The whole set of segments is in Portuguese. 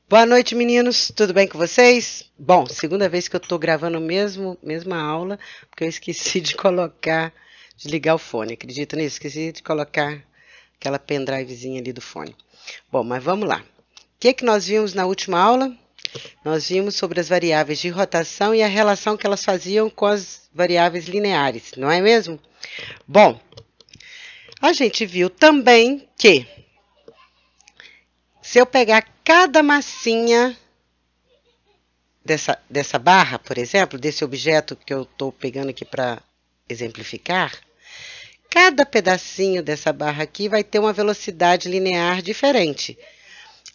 Boa noite, meninos. Tudo bem com vocês? Bom, segunda vez que eu tô gravando mesma aula, porque eu esqueci de ligar o fone. Acredita nisso? Esqueci de colocar aquela pendrivezinha ali do fone. Bom, mas vamos lá. O que nós vimos na última aula? Nós vimos sobre as variáveis de rotação e a relação que elas faziam com as variáveis lineares, não é mesmo? Bom, a gente viu também que se eu pegar cada massinha dessa barra, por exemplo, desse objeto que eu estou pegando aqui para exemplificar, cada pedacinho dessa barra aqui vai ter uma velocidade linear diferente.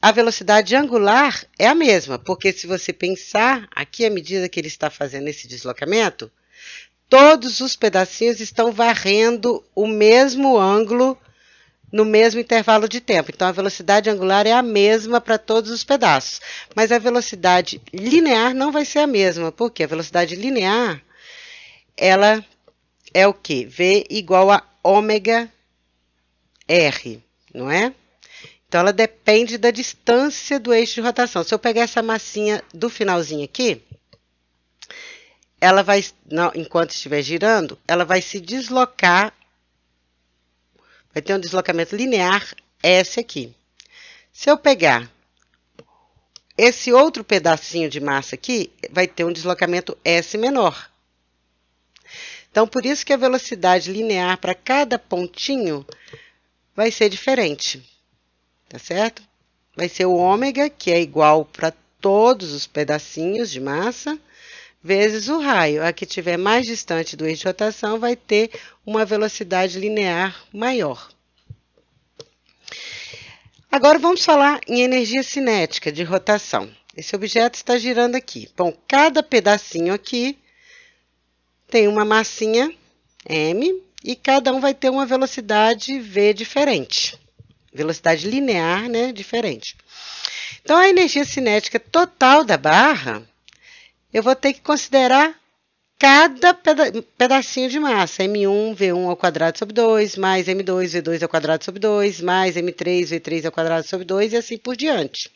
A velocidade angular é a mesma, porque se você pensar, aqui à medida que ele está fazendo esse deslocamento, todos os pedacinhos estão varrendo o mesmo ângulo no mesmo intervalo de tempo. Então, a velocidade angular é a mesma para todos os pedaços. Mas a velocidade linear não vai ser a mesma. Por quê? A velocidade linear, ela é o quê? V igual a ômega R, não é? Então, ela depende da distância do eixo de rotação. Se eu pegar essa massinha do finalzinho aqui, ela vai, enquanto estiver girando, ela vai se deslocar. Vai ter um deslocamento linear S aqui. Se eu pegar esse outro pedacinho de massa aqui, vai ter um deslocamento S menor. Então, por isso que a velocidade linear para cada pontinho vai ser diferente. Tá certo? Vai ser o ômega, que é igual para todos os pedacinhos de massa, vezes o raio. A que estiver mais distante do eixo de rotação vai ter uma velocidade linear maior. Agora vamos falar em energia cinética de rotação. Esse objeto está girando aqui. Bom, cada pedacinho aqui tem uma massinha m e cada um vai ter uma velocidade v diferente. Velocidade linear, né, diferente. Então, a energia cinética total da barra, eu vou ter que considerar cada pedacinho de massa, M1, V1 ao quadrado sobre 2, mais M2, V2 ao quadrado sobre 2, mais M3, V3 ao quadrado sobre 2 e assim por diante.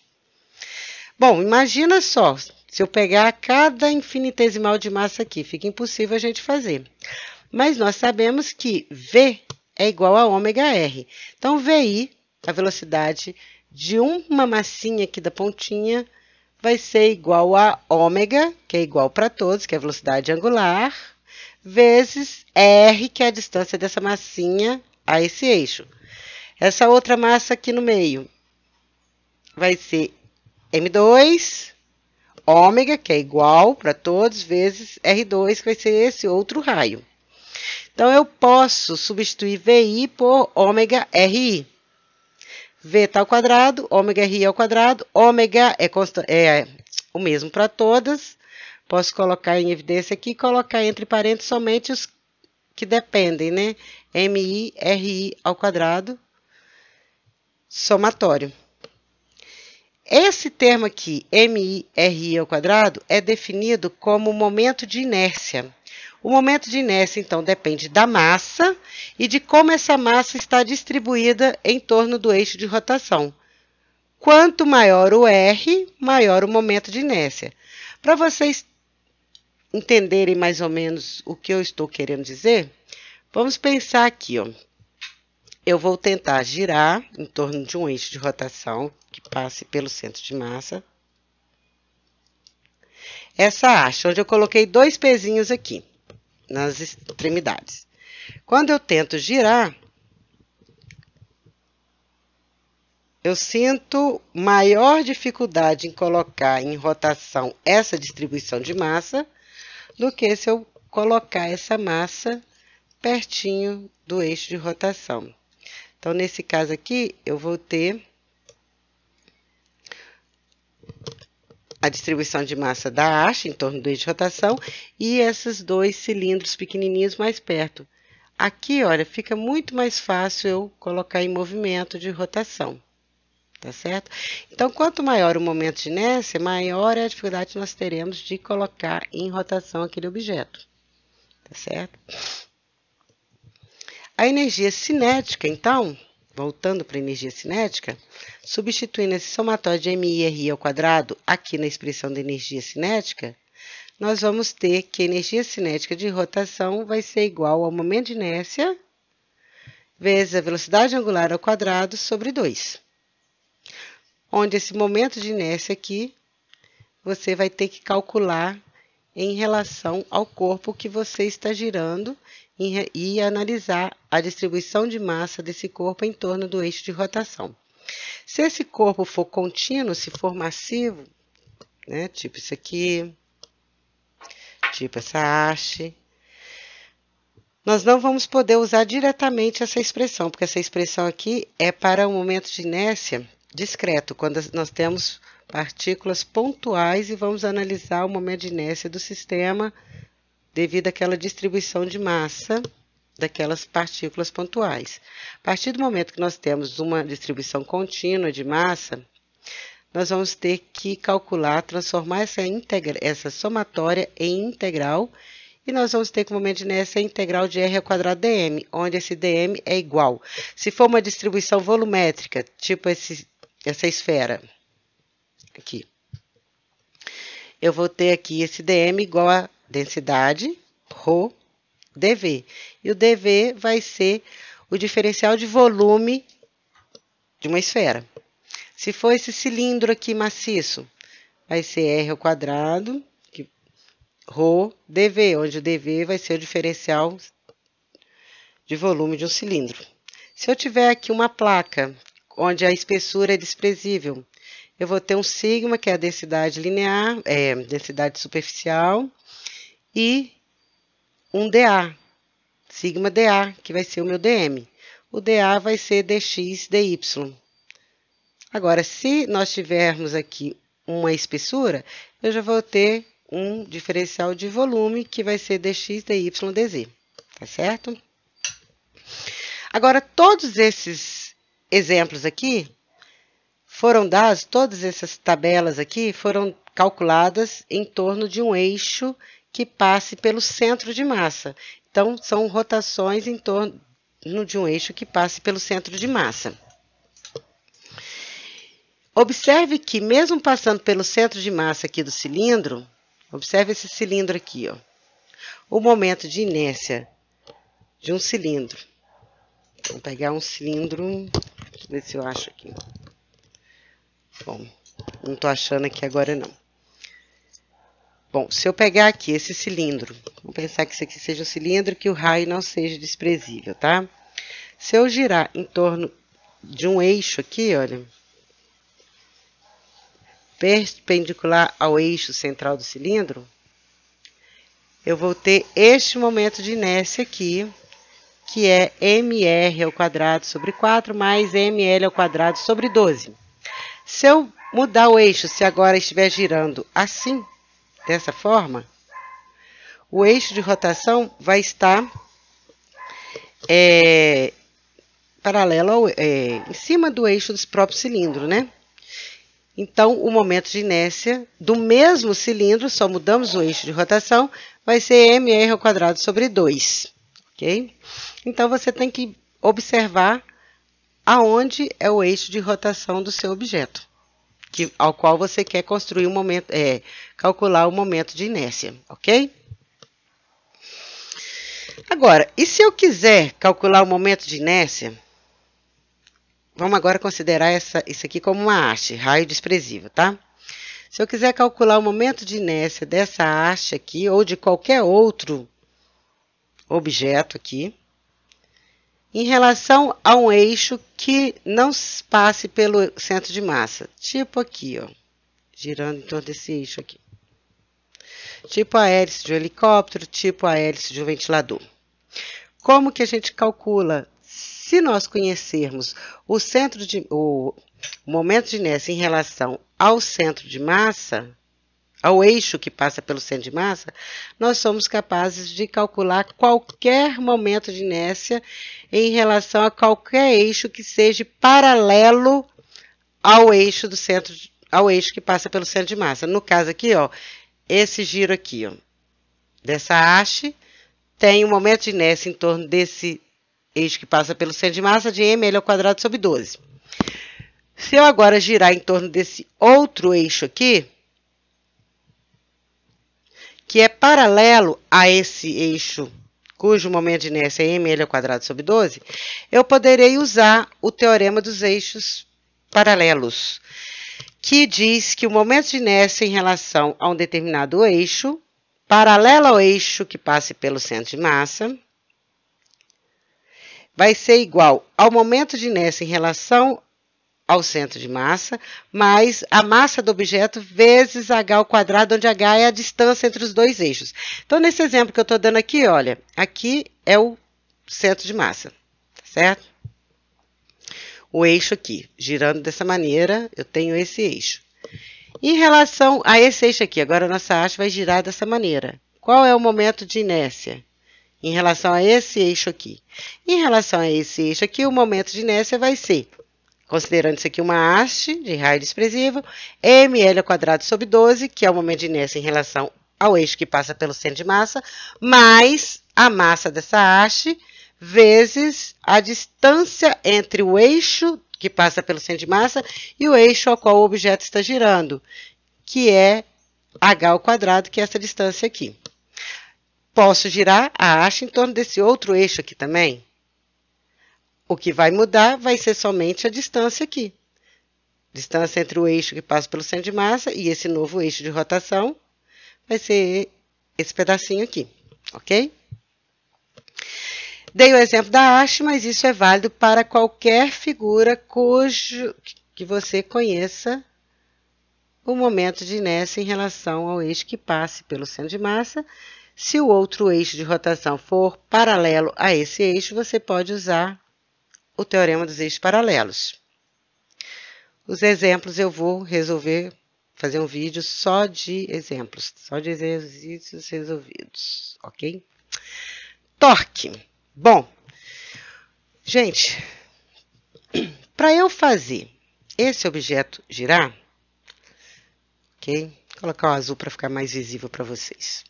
Bom, imagina só, se eu pegar cada infinitesimal de massa aqui, fica impossível a gente fazer. Mas nós sabemos que V é igual a ômega R. Então, VI, a velocidade de uma massinha aqui da pontinha, vai ser igual a ômega, que é igual para todos, que é a velocidade angular, vezes R, que é a distância dessa massinha a esse eixo. Essa outra massa aqui no meio vai ser M2, ômega, que é igual para todos, vezes R2, que vai ser esse outro raio. Então, eu posso substituir VI por ômega RI. V está ao quadrado, ômega RI ao quadrado, ômega é o mesmo para todas. Posso colocar em evidência aqui e colocar entre parênteses somente os que dependem, né? MI, RI ao quadrado, somatório. Esse termo aqui, MI, RI ao quadrado, é definido como momento de inércia. O momento de inércia, então, depende da massa e de como essa massa está distribuída em torno do eixo de rotação. Quanto maior o R, maior o momento de inércia. Para vocês entenderem mais ou menos o que eu estou querendo dizer, vamos pensar aqui, ó. Eu vou tentar girar em torno de um eixo de rotação que passe pelo centro de massa. Essa haste, onde eu coloquei dois pezinhos aqui, nas extremidades. Quando eu tento girar, eu sinto maior dificuldade em colocar em rotação essa distribuição de massa do que se eu colocar essa massa pertinho do eixo de rotação. Então, nesse caso aqui, eu vou ter a distribuição de massa da haste em torno do eixo de rotação e esses dois cilindros pequenininhos mais perto. Aqui, olha, fica muito mais fácil eu colocar em movimento de rotação, tá certo? Então, quanto maior o momento de inércia, maior é a dificuldade que nós teremos de colocar em rotação aquele objeto, tá certo? A energia cinética, então, voltando para a energia cinética, Substituindo esse somatório de MI e RI ao quadrado aqui na expressão da energia cinética, nós vamos ter que a energia cinética de rotação vai ser igual ao momento de inércia vezes a velocidade angular ao quadrado sobre 2. Onde esse momento de inércia aqui, você vai ter que calcular em relação ao corpo que você está girando e analisar a distribuição de massa desse corpo em torno do eixo de rotação. Se esse corpo for contínuo, se for massivo, né, tipo isso aqui, tipo essa haste, nós não vamos poder usar diretamente essa expressão, porque essa expressão aqui é para um momento de inércia discreto, quando nós temos partículas pontuais e vamos analisar o momento de inércia do sistema devido àquela distribuição de massa daquelas partículas pontuais. A partir do momento que nós temos uma distribuição contínua de massa, nós vamos ter que calcular, transformar essa somatória em integral, e nós vamos ter que o momento de inércia integral de R ao quadrado dm, onde esse dm é igual. Se for uma distribuição volumétrica, tipo essa esfera aqui, eu vou ter aqui esse dm igual a densidade, ρ, dV. E o dV vai ser o diferencial de volume de uma esfera. Se for esse cilindro aqui maciço, vai ser R ao quadrado, ρ, dV, onde o dV vai ser o diferencial de volume de um cilindro. Se eu tiver aqui uma placa, onde a espessura é desprezível, eu vou ter um sigma, que é a densidade linear, densidade superficial, e um dA, sigma dA, que vai ser o meu dm. O dA vai ser dx dy. Agora, se nós tivermos aqui uma espessura, eu já vou ter um diferencial de volume, que vai ser dx dy dz. Tá certo? Agora, todos esses exemplos aqui foram dados, todas essas tabelas aqui foram calculadas em torno de um eixo que passe pelo centro de massa. Então, são rotações em torno de um eixo que passe pelo centro de massa. Observe que, mesmo passando pelo centro de massa aqui do cilindro, observe esse cilindro aqui, ó, o momento de inércia de um cilindro. Vou pegar um cilindro, deixa eu ver se eu acho aqui. Bom, não estou achando aqui agora não. Bom, se eu pegar aqui esse cilindro, vamos pensar que isso aqui seja um cilindro, que o raio não seja desprezível, tá? Se eu girar em torno de um eixo aqui, olha, perpendicular ao eixo central do cilindro, eu vou ter este momento de inércia aqui, que é mr ao quadrado sobre 4 mais ml ao quadrado sobre 12. Se eu mudar o eixo, se agora estiver girando assim, dessa forma, o eixo de rotação vai estar paralelo em cima do eixo do próprio cilindro, né? Então, o momento de inércia do mesmo cilindro, só mudamos o eixo de rotação, vai ser mr ao quadrado sobre 2, ok? Então, você tem que observar aonde é o eixo de rotação do seu objeto, ao qual você quer construir calcular o momento de inércia, ok? Agora, e se eu quiser calcular o momento de inércia, vamos agora considerar isso aqui como uma haste, raio desprezível, tá? Se eu quiser calcular o momento de inércia dessa haste aqui, ou de qualquer outro objeto aqui, em relação a um eixo que não passe pelo centro de massa, tipo aqui, ó, girando em torno desse eixo aqui. Tipo a hélice de um helicóptero, tipo a hélice de um ventilador. Como que a gente calcula? Se nós conhecermos o momento de inércia em relação ao centro de massa, ao eixo que passa pelo centro de massa, nós somos capazes de calcular qualquer momento de inércia em relação a qualquer eixo que seja paralelo ao eixo ao eixo que passa pelo centro de massa. No caso aqui, ó, esse giro aqui, ó, dessa haste, tem um momento de inércia em torno desse eixo que passa pelo centro de massa de ml ao quadrado sobre 12. Se eu agora girar em torno desse outro eixo aqui, que é paralelo a esse eixo, cujo momento de inércia é mL²/12, eu poderei usar o teorema dos eixos paralelos, que diz que o momento de inércia em relação a um determinado eixo, paralelo ao eixo que passe pelo centro de massa, vai ser igual ao momento de inércia em relação ao centro de massa, mais a massa do objeto vezes h², onde h é a distância entre os dois eixos. Então, nesse exemplo que eu estou dando aqui, olha, aqui é o centro de massa, certo? O eixo aqui, girando dessa maneira, eu tenho esse eixo. Em relação a esse eixo aqui, agora a nossa haste vai girar dessa maneira. Qual é o momento de inércia em relação a esse eixo aqui? Em relação a esse eixo aqui, o momento de inércia vai ser, considerando isso aqui uma haste de raio desprezível, mL²/12, que é o momento de inércia em relação ao eixo que passa pelo centro de massa, mais a massa dessa haste, vezes a distância entre o eixo que passa pelo centro de massa e o eixo ao qual o objeto está girando, que é h², que é essa distância aqui. Posso girar a haste em torno desse outro eixo aqui também. O que vai mudar vai ser somente a distância aqui. Distância entre o eixo que passa pelo centro de massa e esse novo eixo de rotação vai ser esse pedacinho aqui, ok? Dei o exemplo da haste, mas isso é válido para qualquer figura que você conheça o momento de inércia em relação ao eixo que passe pelo centro de massa. Se o outro eixo de rotação for paralelo a esse eixo, você pode usar o teorema dos eixos paralelos. Os exemplos eu vou fazer um vídeo só de exemplos, só de exercícios resolvidos, ok? Torque. Bom, gente, para eu fazer esse objeto girar, ok? Vou colocar o azul para ficar mais visível para vocês.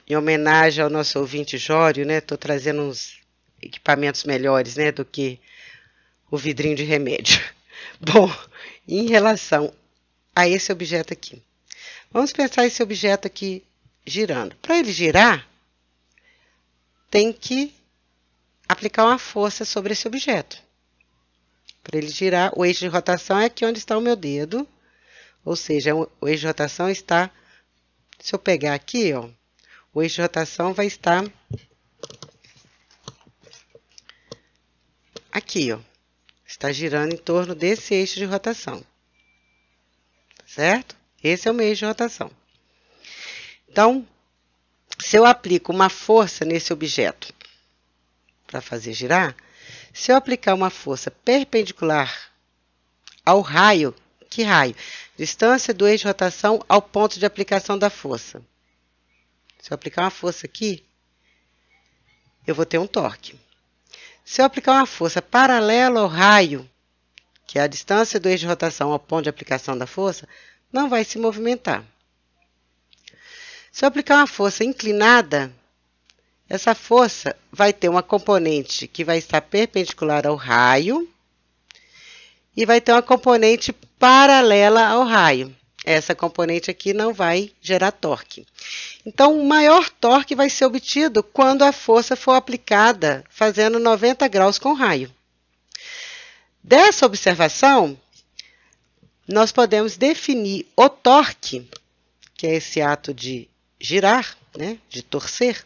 Em homenagem ao nosso ouvinte Jório, né? Estou trazendo uns equipamentos melhores, né, do que o vidrinho de remédio. Bom, em relação a esse objeto aqui, vamos pensar esse objeto aqui girando. Para ele girar, tem que aplicar uma força sobre esse objeto. Para ele girar, o eixo de rotação é aqui onde está o meu dedo, ou seja, o eixo de rotação está, se eu pegar aqui, ó, o eixo de rotação vai estar aqui, ó. Está girando em torno desse eixo de rotação. Certo? Esse é o meu eixo de rotação. Então, se eu aplico uma força nesse objeto para fazer girar, se eu aplicar uma força perpendicular ao raio, que raio? Distância do eixo de rotação ao ponto de aplicação da força. Se eu aplicar uma força aqui, eu vou ter um torque. Se eu aplicar uma força paralela ao raio, que é a distância do eixo de rotação ao ponto de aplicação da força, não vai se movimentar. Se eu aplicar uma força inclinada, essa força vai ter uma componente que vai estar perpendicular ao raio e vai ter uma componente paralela ao raio. Essa componente aqui não vai gerar torque. Então, o maior torque vai ser obtido quando a força for aplicada fazendo 90 graus com o raio. Dessa observação, nós podemos definir o torque, que é esse ato de girar, né, de torcer.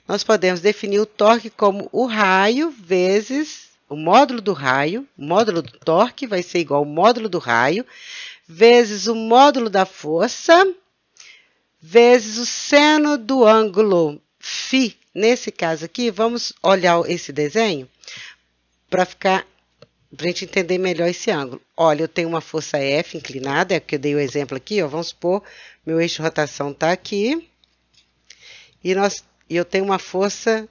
Nós podemos definir o torque como o raio vezes o módulo do raio. O módulo do torque vai ser igual ao módulo do raio vezes o módulo da força vezes o seno do ângulo φ. Nesse caso aqui, vamos olhar esse desenho para a gente entender melhor esse ângulo. Olha, eu tenho uma força F inclinada, é que eu dei o exemplo aqui, ó, vamos supor, meu eixo de rotação está aqui, e eu tenho uma força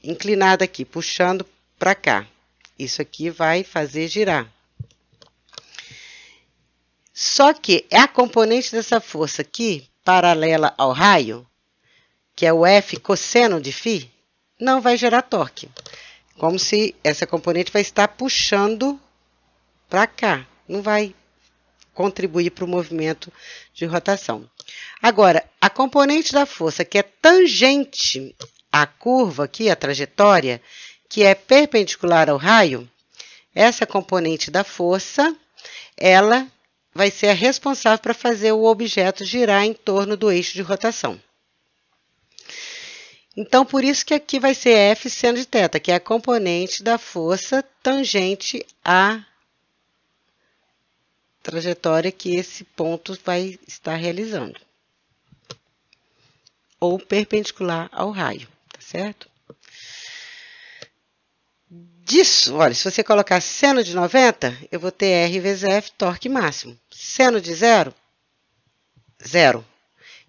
inclinada aqui, puxando para cá. Isso aqui vai fazer girar. Só que a componente dessa força aqui, paralela ao raio, que é o F cosseno de φ, não vai gerar torque. Como se essa componente vai estar puxando para cá, não vai contribuir para o movimento de rotação. Agora, a componente da força que é tangente à curva aqui, a trajetória, que é perpendicular ao raio, essa componente da força, ela vai ser a responsável para fazer o objeto girar em torno do eixo de rotação. Então, por isso que aqui vai ser F seno de θ, que é a componente da força tangente à trajetória que esse ponto vai estar realizando. Ou perpendicular ao raio, tá certo? Disso, olha, se você colocar seno de 90, eu vou ter R vezes F, torque máximo. Seno de 0, 0.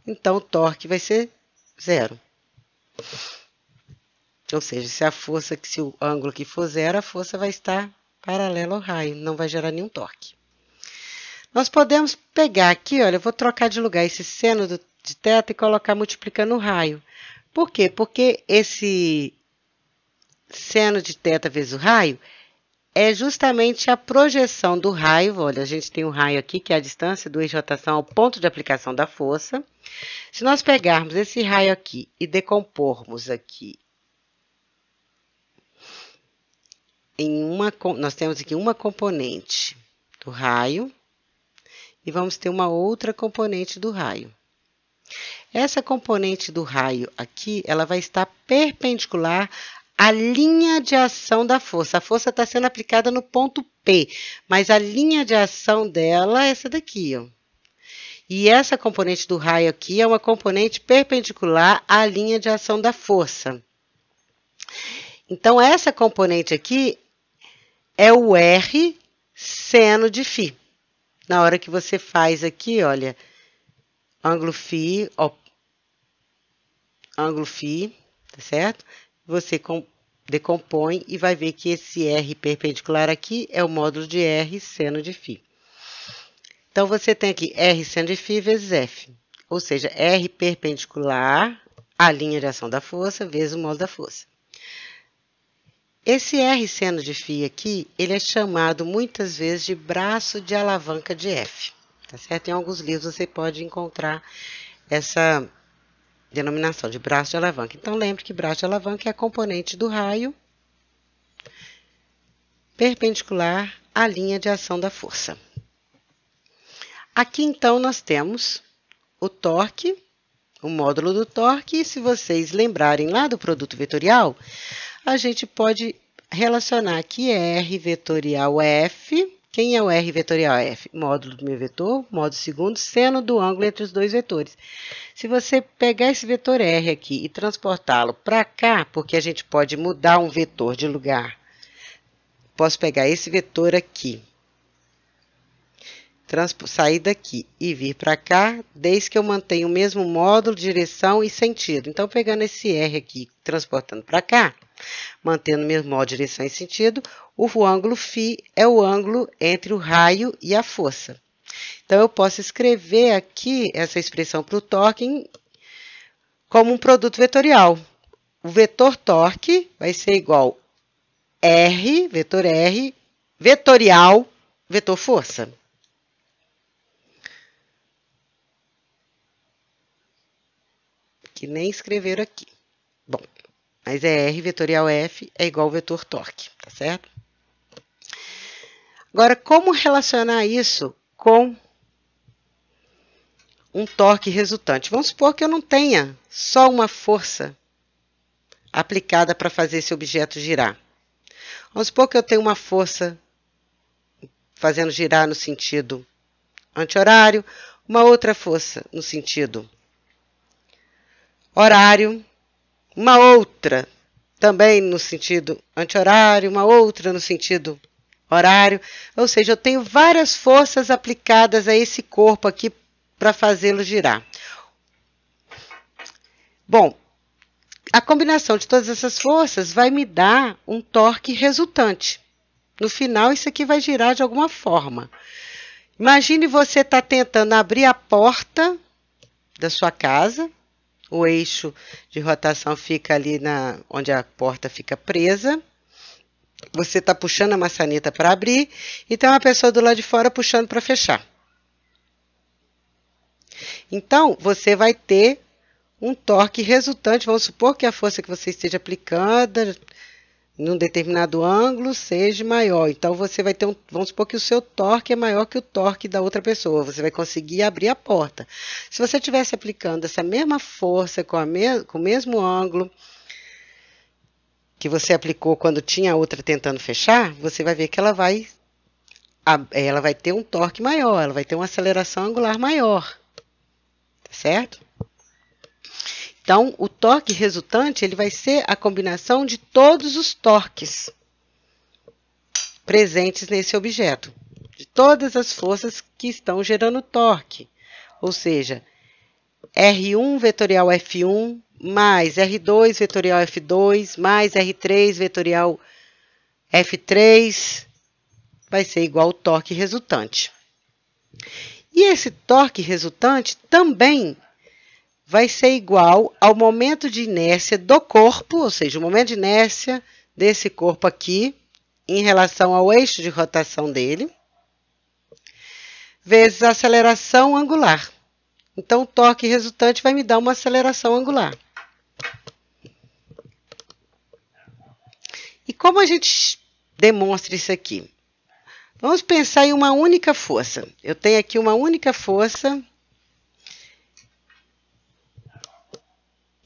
Então, o torque vai ser 0. Ou seja, se o ângulo aqui for 0, a força vai estar paralela ao raio, não vai gerar nenhum torque. Nós podemos pegar aqui, olha, eu vou trocar de lugar esse seno de θ e colocar multiplicando o raio. Por quê? Porque esse seno de θ vezes o raio é justamente a projeção do raio. Olha, a gente tem um raio aqui, que é a distância do eixo de rotação ao ponto de aplicação da força. Se nós pegarmos esse raio aqui e decompormos aqui nós temos aqui uma componente do raio e vamos ter uma outra componente do raio. Essa componente do raio aqui, ela vai estar perpendicular à linha de ação da força. A força está sendo aplicada no ponto P, mas a linha de ação dela é essa daqui, ó. E essa componente do raio aqui é uma componente perpendicular à linha de ação da força. Então, essa componente aqui é o R seno de φ. Na hora que você faz aqui, olha, ângulo φ, tá certo? Você decompõe e vai ver que esse R perpendicular aqui é o módulo de R seno de φ. Então, você tem aqui R seno de φ vezes F, ou seja, R perpendicular à linha de ação da força vezes o módulo da força. Esse R seno de φ aqui, ele é chamado muitas vezes de braço de alavanca de F, tá certo? Em alguns livros você pode encontrar essa denominação de braço de alavanca. Então, lembre que braço de alavanca é a componente do raio perpendicular à linha de ação da força. Aqui, então, nós temos o torque, o módulo do torque, e se vocês lembrarem lá do produto vetorial, a gente pode relacionar aqui R vetorial F. Quem é o R vetorial F? Módulo do meu vetor, módulo segundo, seno do ângulo entre os dois vetores. Se você pegar esse vetor R aqui e transportá-lo para cá, porque a gente pode mudar um vetor de lugar, posso pegar esse vetor aqui, sair daqui e vir para cá, desde que eu mantenha o mesmo módulo, direção e sentido. Então, pegando esse R aqui, transportando para cá, mantendo o mesmo módulo, direção e sentido, o ângulo φ é o ângulo entre o raio e a força. Então, eu posso escrever aqui essa expressão para o torque como um produto vetorial. O vetor torque vai ser igual R, vetorial, vetor força. Que nem escreveram aqui. Bom, mas é R vetorial F é igual ao vetor torque, tá certo? Agora, como relacionar isso com um torque resultante? Vamos supor que eu não tenha só uma força aplicada para fazer esse objeto girar. Vamos supor que eu tenho uma força fazendo girar no sentido anti-horário, uma outra força no sentido horário, uma outra também no sentido anti-horário, uma outra no sentido horário. Ou seja, eu tenho várias forças aplicadas a esse corpo aqui para fazê-lo girar. Bom, a combinação de todas essas forças vai me dar um torque resultante. No final, isso aqui vai girar de alguma forma. Imagine você estar tentando abrir a porta da sua casa. O eixo de rotação fica ali onde a porta fica presa. você está puxando a maçaneta para abrir e tem uma pessoa do lado de fora puxando para fechar. Então, você vai ter um torque resultante. Vamos supor que a força que você esteja aplicando num determinado ângulo seja maior. Então, você vai ter vamos supor que o seu torque é maior que o torque da outra pessoa. Você vai conseguir abrir a porta. Se você estivesse aplicando essa mesma força com o mesmo ângulo que você aplicou quando tinha a outra tentando fechar, você vai ver que ela vai ter um torque maior, ela vai ter uma aceleração angular maior, tá certo? Então, o torque resultante ele vai ser a combinação de todos os torques presentes nesse objeto, de todas as forças que estão gerando torque, ou seja, R1 vetorial F1 mais R2 vetorial F2 mais R3 vetorial F3 vai ser igual ao torque resultante. E esse torque resultante também vai ser igual ao momento de inércia do corpo, ou seja, o momento de inércia desse corpo aqui em relação ao eixo de rotação dele, vezes a aceleração angular. Então, o torque resultante vai me dar uma aceleração angular. E como a gente demonstra isso aqui? Vamos pensar em uma única força. Eu tenho aqui uma única força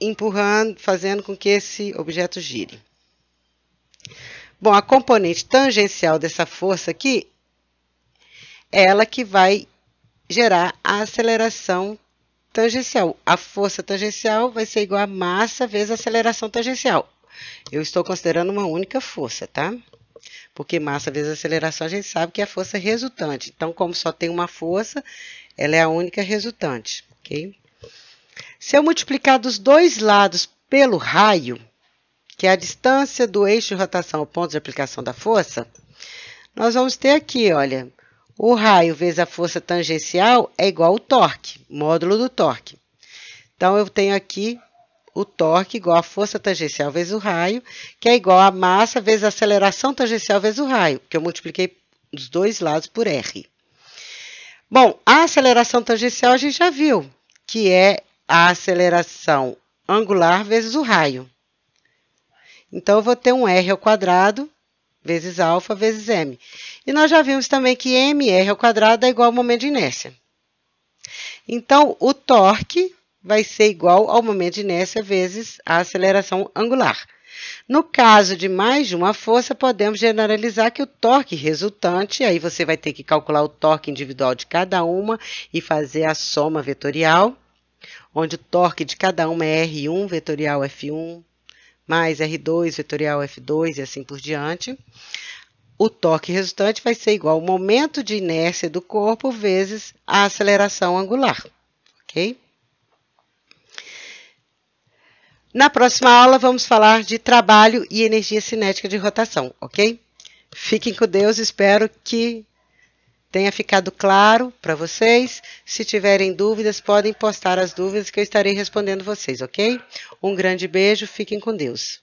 empurrando, fazendo com que esse objeto gire. Bom, a componente tangencial dessa força aqui é ela que vai gerar a aceleração tangencial. A força tangencial vai ser igual a massa vezes a aceleração tangencial. Eu estou considerando uma única força, tá? Porque massa vezes aceleração a gente sabe que é a força resultante. Então, como só tem uma força, ela é a única resultante, ok? Se eu multiplicar dos dois lados pelo raio, que é a distância do eixo de rotação ao ponto de aplicação da força, nós vamos ter aqui, olha, o raio vezes a força tangencial é igual ao torque, módulo do torque. Então, eu tenho aqui o torque igual a força tangencial vezes o raio, que é igual a massa vezes a aceleração tangencial vezes o raio, que eu multipliquei dos dois lados por R. Bom, a aceleração tangencial a gente já viu, que é a aceleração angular vezes o raio. Então, eu vou ter um R ao quadrado vezes alfa vezes m. E nós já vimos também que mr ao quadrado é igual ao momento de inércia. Então, o torque vai ser igual ao momento de inércia vezes a aceleração angular. No caso de mais de uma força, podemos generalizar que o torque resultante, aí você vai ter que calcular o torque individual de cada uma e fazer a soma vetorial, onde o torque de cada uma é R1 vetorial F1 mais R2 vetorial F2 e assim por diante. O torque resultante vai ser igual ao momento de inércia do corpo vezes a aceleração angular, ok? Na próxima aula, vamos falar de trabalho e energia cinética de rotação, ok? Fiquem com Deus, espero que tenha ficado claro para vocês. Se tiverem dúvidas, podem postar as dúvidas que eu estarei respondendo vocês, ok? Um grande beijo, fiquem com Deus.